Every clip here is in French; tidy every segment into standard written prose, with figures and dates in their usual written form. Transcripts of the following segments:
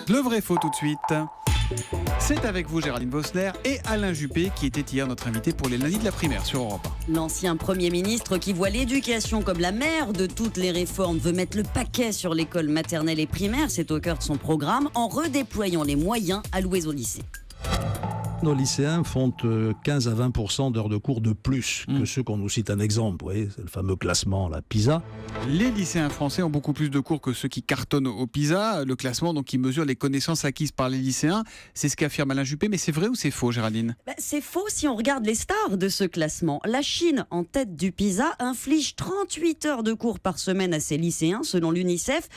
Le vrai faux tout de suite. C'est avec vous Géraldine Vossler et Alain Juppé qui était hier notre invité pour les lundis de la primaire sur Europe 1. L'ancien Premier ministre qui voit l'éducation comme la mère de toutes les réformes veut mettre le paquet sur l'école maternelle et primaire, c'est au cœur de son programme, en redéployant les moyens alloués au lycée. Nos lycéens font 15 à 20% d'heures de cours de plus que ceux qu'on nous cite un exemple. Vous voyez, c'est le fameux classement, la PISA. Les lycéens français ont beaucoup plus de cours que ceux qui cartonnent au PISA. Le classement donc, qui mesure les connaissances acquises par les lycéens. C'est ce qu'affirme Alain Juppé, mais c'est vrai ou c'est faux, Géraldine ? C'est faux si on regarde les stars de ce classement. La Chine, en tête du PISA, inflige 38 heures de cours par semaine à ses lycéens, selon l'UNICEF.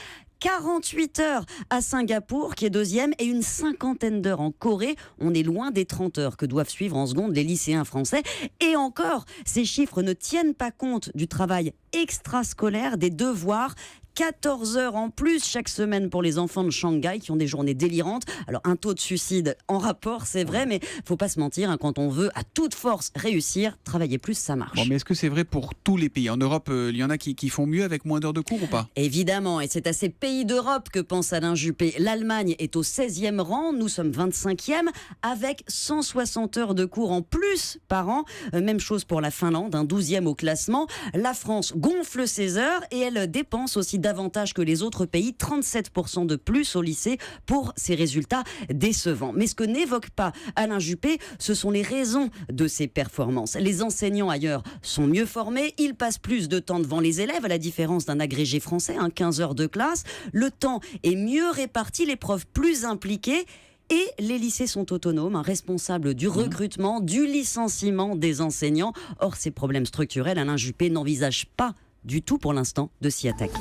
48 heures à Singapour, qui est deuxième, et une cinquantaine d'heures en Corée. On est loin des 30 heures que doivent suivre en seconde les lycéens français. Et encore, ces chiffres ne tiennent pas compte du travail extrascolaire, des devoirs. 14 heures en plus chaque semaine pour les enfants de Shanghai qui ont des journées délirantes. Alors un taux de suicide en rapport, c'est vrai, mais faut pas se mentir, quand on veut à toute force réussir, travailler plus, ça marche. Bon, mais est-ce que c'est vrai pour tous les pays ? En Europe, il y en a qui font mieux avec moins d'heures de cours ou pas ? Évidemment, et c'est à ces pays d'Europe que pense Alain Juppé. L'Allemagne est au 16e rang, nous sommes 25e, avec 160 heures de cours en plus par an. Même chose pour la Finlande, 12e au classement. La France gonfle ses heures et elle dépense aussi davantage que les autres pays, 37% de plus au lycée pour ces résultats décevants. Mais ce que n'évoque pas Alain Juppé, ce sont les raisons de ces performances. Les enseignants ailleurs sont mieux formés, ils passent plus de temps devant les élèves, à la différence d'un agrégé français, 15 heures de classe. Le temps est mieux réparti, les profs plus impliqués. Et les lycées sont autonomes, responsables du recrutement, du licenciement des enseignants. Or, ces problèmes structurels, Alain Juppé n'envisage pas du tout pour l'instant de s'y attaquer.